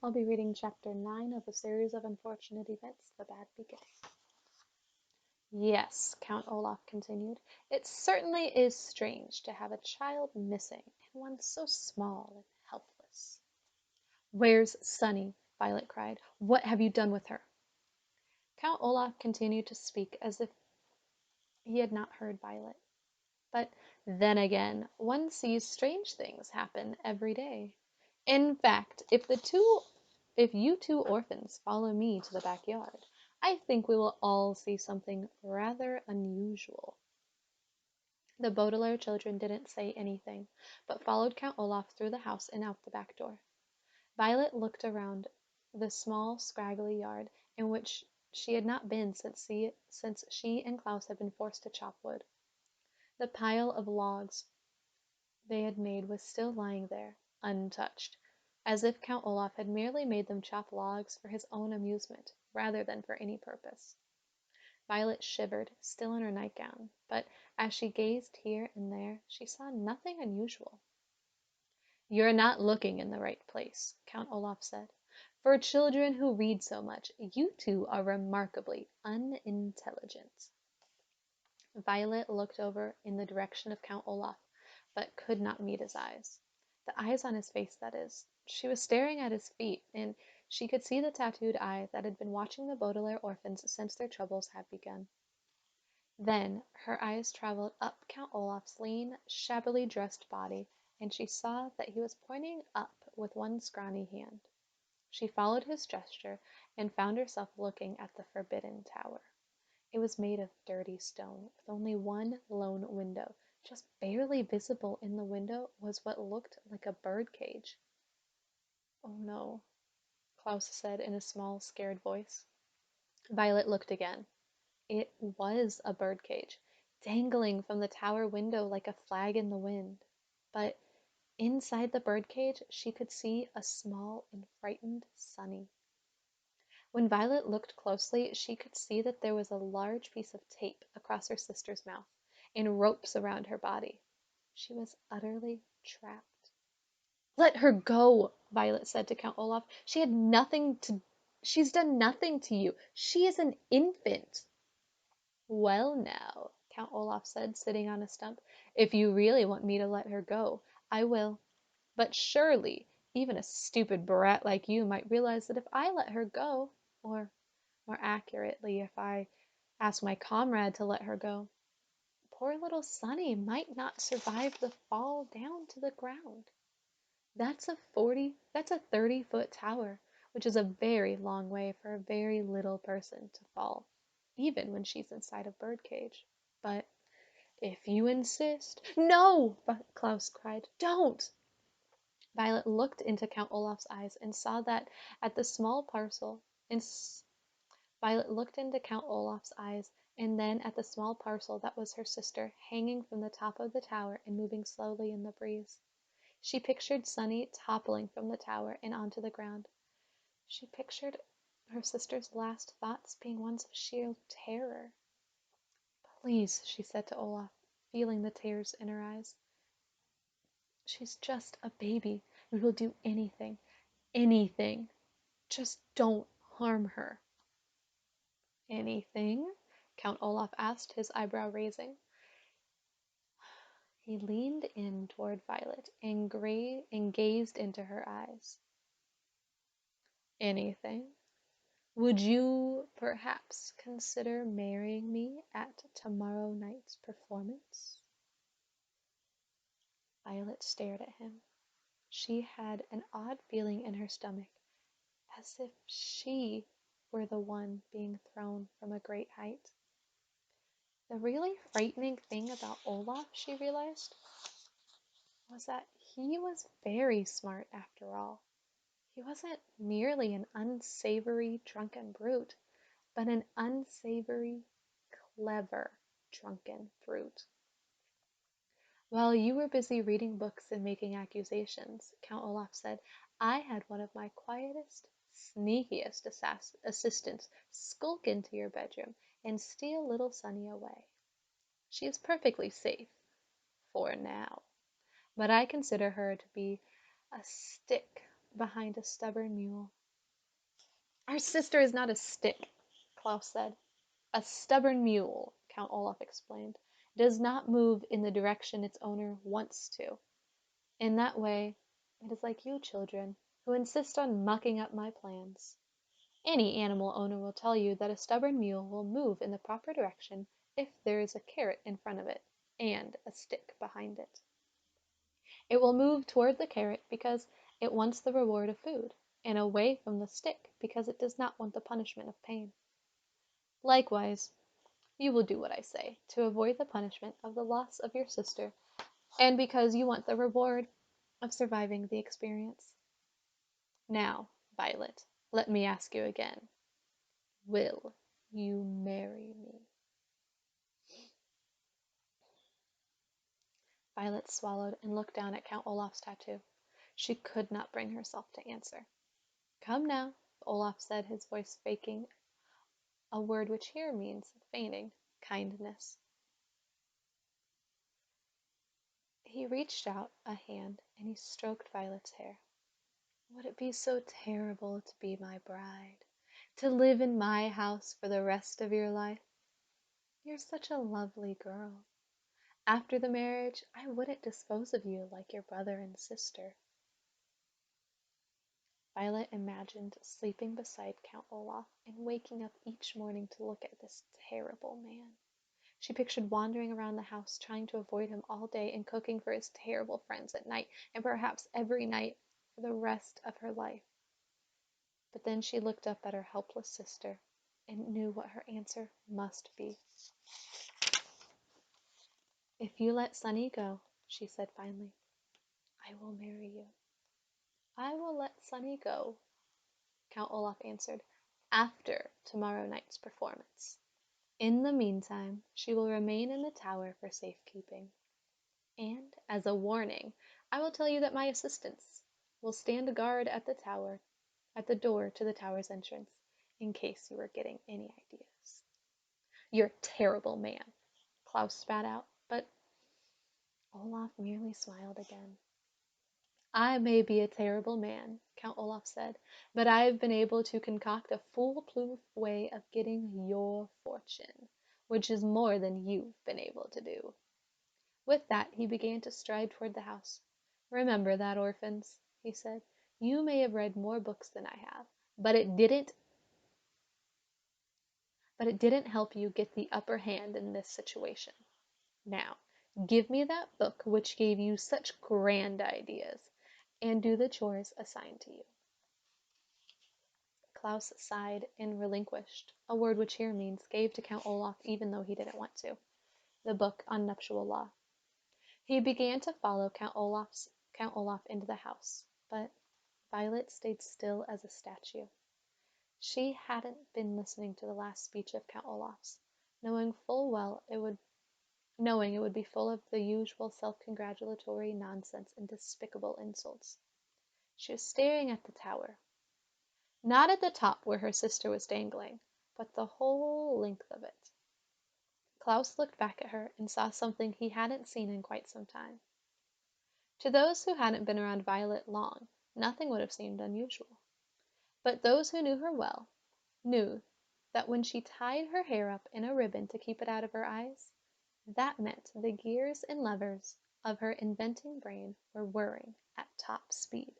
I'll be reading chapter 9 of a series of unfortunate events, The Bad Beginning. Yes, Count Olaf continued, it certainly is strange to have a child missing, and one so small and helpless. Where's Sunny? Violet cried. What have you done with her? Count Olaf continued to speak as if he had not heard Violet. But then again, one sees strange things happen every day. In fact, if you two orphans follow me to the backyard, I think we will all see something rather unusual. The Baudelaire children didn't say anything, but followed Count Olaf through the house and out the back door. Violet looked around the small, scraggly yard, in which she had not been since she and Klaus had been forced to chop wood. The pile of logs they had made was still lying there, untouched, as if Count Olaf had merely made them chop logs for his own amusement, rather than for any purpose. Violet shivered, still in her nightgown, but as she gazed here and there, she saw nothing unusual. You're not looking in the right place, Count Olaf said. For children who read so much, you two are remarkably unintelligent. Violet looked over in the direction of Count Olaf, but could not meet his eyes. The eyes on his face, that is. She was staring at his feet, and she could see the tattooed eye that had been watching the Baudelaire orphans since their troubles had begun. Then her eyes traveled up Count Olaf's lean, shabbily dressed body, and she saw that he was pointing up with one scrawny hand. She followed his gesture and found herself looking at the forbidden tower. It was made of dirty stone, with only one lone window. Just barely visible in the window was what looked like a bird cage. Oh no, Klaus said in a small, scared voice. Violet looked again. It was a bird cage, dangling from the tower window like a flag in the wind. But inside the bird cage she could see a small and frightened Sunny. When Violet looked closely, she could see that there was a large piece of tape across her sister's mouth, and ropes around her body. She was utterly trapped. Let her go, Violet said to Count Olaf. She's done nothing to you. She is an infant. Well now, Count Olaf said, sitting on a stump, if you really want me to let her go, I will. But surely, even a stupid brat like you might realize that if I let her go, or more accurately, if I ask my comrade to let her go, poor little Sunny might not survive the fall down to the ground. That's a 30-foot tower, which is a very long way for a very little person to fall, even when she's inside a birdcage. But if you insist. No! Klaus cried. Don't! Violet looked into Count Olaf's eyes and saw that at the small parcel, and Violet looked into Count Olaf's eyes and then at the small parcel that was her sister, hanging from the top of the tower and moving slowly in the breeze. She pictured Sunny toppling from the tower and onto the ground. She pictured her sister's last thoughts being ones of sheer terror. Please, she said to Olaf, feeling the tears in her eyes. She's just a baby. We will do anything. Anything. Just don't harm her. Anything? Count Olaf asked, his eyebrow raising. He leaned in toward Violet and gazed into her eyes. Anything? Would you perhaps consider marrying me at tomorrow night's performance? Violet stared at him. She had an odd feeling in her stomach, as if she were the one being thrown from a great height. The really frightening thing about Olaf, she realized, was that he was very smart after all. He wasn't merely an unsavory drunken brute, but an unsavory, clever drunken brute. While you were busy reading books and making accusations, Count Olaf said, I had one of my quietest, sneakiest assistants skulk into your bedroom and steal little Sunny away. She is perfectly safe, for now, but I consider her to be a stick behind a stubborn mule. Our sister is not a stick, Klaus said. A stubborn mule, Count Olaf explained, does not move in the direction its owner wants to. In that way, it is like you children, who insist on mucking up my plans. Any animal owner will tell you that a stubborn mule will move in the proper direction if there is a carrot in front of it and a stick behind it. It will move toward the carrot because it wants the reward of food, and away from the stick because it does not want the punishment of pain. Likewise, you will do what I say to avoid the punishment of the loss of your sister, and because you want the reward of surviving the experience. Now, Violet, let me ask you again. Will you marry me? Violet swallowed and looked down at Count Olaf's tattoo. She could not bring herself to answer. Come now, Olaf said, his voice faking a word which here means feigning kindness. He reached out a hand and he stroked Violet's hair. Would it be so terrible to be my bride, to live in my house for the rest of your life? You're such a lovely girl. After the marriage, I wouldn't dispose of you like your brother and sister. Violet imagined sleeping beside Count Olaf and waking up each morning to look at this terrible man. She pictured wandering around the house trying to avoid him all day and cooking for his terrible friends at night and perhaps every night for the rest of her life. But then she looked up at her helpless sister and knew what her answer must be. If you let Sunny go, she said finally, I will marry you. I will let Sunny go, Count Olaf answered, after tomorrow night's performance. In the meantime, she will remain in the tower for safekeeping. And, as a warning, I will tell you that my assistants will stand guard at the tower, at the door to the tower's entrance, in case you are getting any ideas. You're a terrible man, Klaus spat out, but Olaf merely smiled again. I may be a terrible man, Count Olaf said, but I have been able to concoct a foolproof way of getting your fortune, which is more than you've been able to do. With that, he began to stride toward the house. Remember that, orphans, he said. You may have read more books than I have, but it didn't help you get the upper hand in this situation. Now, give me that book which gave you such grand ideas, and do the chores assigned to you. Klaus sighed and relinquished, a word which here means gave to Count Olaf even though he didn't want to, the book on nuptial law. He began to follow Count Olaf into the house, but Violet stayed still as a statue. She hadn't been listening to the last speech of Count Olaf's, knowing full well knowing it would be full of the usual self-congratulatory nonsense and despicable insults. She was staring at the tower. Not at the top where her sister was dangling, but the whole length of it. Klaus looked back at her and saw something he hadn't seen in quite some time. To those who hadn't been around Violet long, nothing would have seemed unusual. But those who knew her well knew that when she tied her hair up in a ribbon to keep it out of her eyes, that meant the gears and levers of her inventing brain were whirring at top speed.